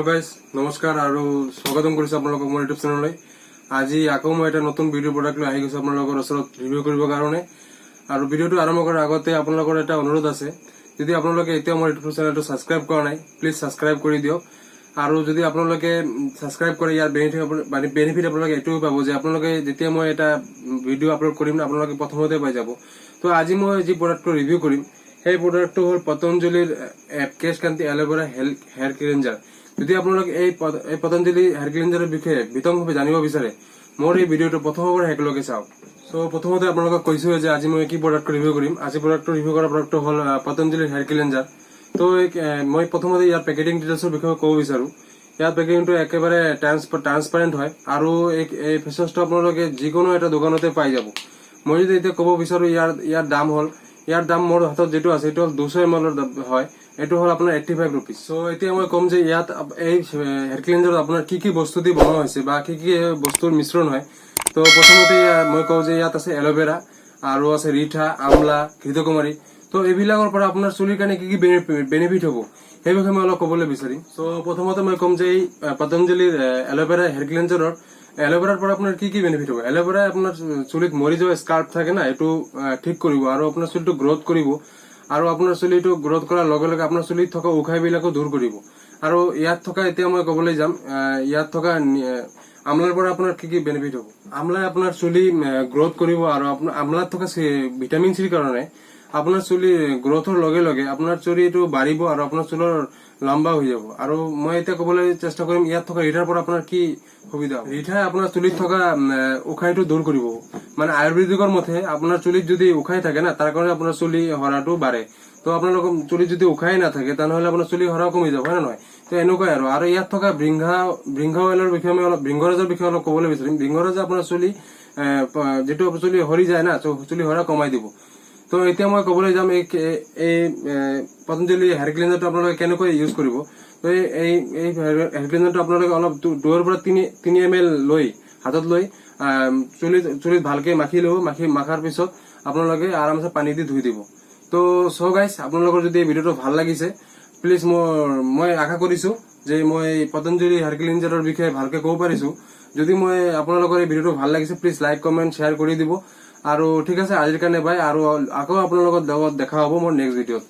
Guys নমস্কাৰ আৰু স্বাগতম কৰিছো আপোনালোকক মোৰ ইউটিউব চেনেললৈ। আজি আকৌ মই এটা নতুন ভিডিঅ' প্ৰডাক্ট লৈ আহি গৈছো আপোনালোকৰ ওচৰত ৰিভিউ কৰিবৰ কাৰণে। আৰু ভিডিঅ'টো আৰম্ভ কৰাৰ আগতে আপোনালোকৰ এটা অনুৰোধ আছে, যদি আপোনালোকে এতিয়াও মোৰ ইউটিউব চেনেলটো ছাবস্ক্ৰাইব কৰা নাই প্লিজ ছাবস্ক্ৰাইব কৰি দিয়ক। আৰু যদি আপোনালোকে ছাবস্ক্ৰাইব কৰে ইয়াৰ বেনিফিট আপোনালোকে এইটোও পাব যে আপোনালোকে যেতিয়া মই এটা ভিডিঅ' আপলোড কৰিম আপোনালোকে প্ৰথমতে পাই যাব। তো আজি মই যি প্ৰডাক্টটো ৰিভিউ কৰিম সেই প্ৰডাক্টটো হ'ল পতঞ্জলিৰ কেশ কান্তি এল'ভেৰা হেয়াৰ ক্লিনজাৰ। যদি আপোনালোকে এই পতঞ্জলি হেয়াৰ ক্লিনজাৰৰ বিষয়ে বিতংভাৱে জানিব বিচাৰে মোৰ এই ভিডিঅ'টো প্ৰথমৰ পৰা একেলগে চাওক। সো প্ৰথমতে আপোনালোকক কৈছো যে আজি মই কি প্ৰডাক্ট ৰিভিউ কৰিম। আজি প্ৰডাক্টটো ৰিভিউ কৰা প্ৰডাক্টটো হ'ল পতঞ্জলিৰ হেয়াৰ ক্লিনজাৰ। তো মই প্ৰথমতে ইয়াৰ পেকেজিং ডিটেইলছৰ বিষয়ে ক'ব বিচাৰো। ইয়াৰ পেকেজিংটো একেবাৰে ট্ৰান্সপাৰেণ্ট হয় আৰু এই ফেচ ৱাছটো আপোনালোকে যিকোনো এটা দোকানতে পাই যাব। মই যদি এতিয়া ক'ব বিচাৰো ইয়াৰ দাম মোৰ হাতত যিটো আছে এইটো হ'ল 200 ml হয়, এইটো হ'ল আপোনাৰ 85 rupees। সো এতিয়া মই ক'ম যে ইয়াত এই হেয়াৰ ক্লিনজাৰত আপোনাৰ কি কি বস্তু দি বনোৱা হৈছে বা কি কি বস্তুৰ মিশ্ৰণ হয়। তো প্ৰথমতে মই কওঁ যে ইয়াত আছে এল'ভেৰা আৰু আছে ৰিঠা, আমলা, ঘৃতকুমাৰী। তো এইবিলাকৰ পৰা আপোনাৰ চুলিৰ কাৰণে কি কি বেনিফিট হ'ব সেই বিষয়ে মই অলপ ক'বলৈ বিচাৰিম। সো প্ৰথমতে মই ক'ম যে এই পতঞ্জলিৰ এল'ভেৰা হেয়াৰ ক্লিনজাৰৰ এল'ভেৰাৰ পৰা আপোনাৰ কি কি বেনিফিট হ'ব। এল'ভেৰা আপোনাৰ চুলিত মৰি যোৱা স্কাল্প থাকে না, এইটো ঠিক কৰিব আৰু আপোনাৰ চুলিটো গ্ৰথ কৰিব। আৰু আপোনাৰ চুলিটো গ্ৰথ কৰাৰ লগে লগে আপোনাৰ চুলিত থকা উশাহবিলাকো দূৰ কৰিব। আৰু ইয়াত থকা এতিয়া মই ক'বলৈ যাম ইয়াত থকা আমলাৰ পৰা আপোনাৰ কি কি বেনিফিট হ'ব। আমলাই আপোনাৰ চুলি গ্ৰথ কৰিব আৰু আপোনাৰ আমলাত থকা ভিটামিন চিৰ কাৰণে আপোনাৰ চুলি গ্ৰথৰ লগে লগে আপোনাৰ চুলিটো বাঢ়িব আৰু আপোনাৰ চুলৰ লম্বা হৈ যাব। আৰু মই এতিয়া ক'বলৈ চেষ্টা কৰিম ইয়াত থকা ৰিঠাৰ পৰা আপোনাৰ কি সুবিধা হ'ব। ৰিঠাই আপোনাৰ চুলিত থকা উশাহটো দূৰ কৰিব। মানে আয়ুৰ্বেদিকৰ মতে আপোনাৰ চুলিত যদি উশাহ থাকে না তাৰ কাৰণে আপোনাৰ চুলি সৰাটো বাঢ়ে। তো আপোনালোকৰ চুলিত যদি উশাহ নাথাকে তেনেহ'লে আপোনাৰ চুলি সৰাও কমি যাব, হয় নে নহয়। তো এনেকুৱাই আৰু ইয়াত থকা বৃংঘ অইলৰ বিষয়ে মই অলপ বৃংঘৰাজৰ বিষয়ে অলপ ক'বলৈ বিচাৰিম। বৃংঘৰাজে আপোনাৰ চুলি যিটো চুলি সৰি যায় না চুলি সৰা কমাই দিব। তো এতিয়া মই ক'বলৈ যাম এই পতঞ্জলি হেয়াৰ ক্লিনজাৰটো আপোনালোকে কেনেকৈ ইউজ কৰিব। তো এই হেয়াৰ ক্লিনজাৰটো আপোনালোকে অলপ 2 পৰা 3 ml লৈ হাতত লৈ চুলিত ভালকে মাখাৰ পিছত আপোনালোকে আৰামছে পানী দি ধুই দিব। তো গাইজ আপোনালোকৰ যদি এই ভিডিঅ'টো ভাল লাগিছে প্লিজ মই আশা কৰিছো যে মই পতঞ্জলি হেয়াৰ ক্লিনজাৰৰ বিষয়ে ভালকে ক'ব পাৰিছো। যদি মই আপোনালোকৰ এই ভিডিঅ'টো ভাল লাগিছে প্লিজ লাইক কমেণ্ট শ্বেয়াৰ কৰি দিব। আৰু ঠিক আছে আজিৰ কাৰণে বাই, আৰু আকৌ আপোনালোকৰ লগত দেখা হ'ব মোৰ নেক্সট ভিডিঅ'ত।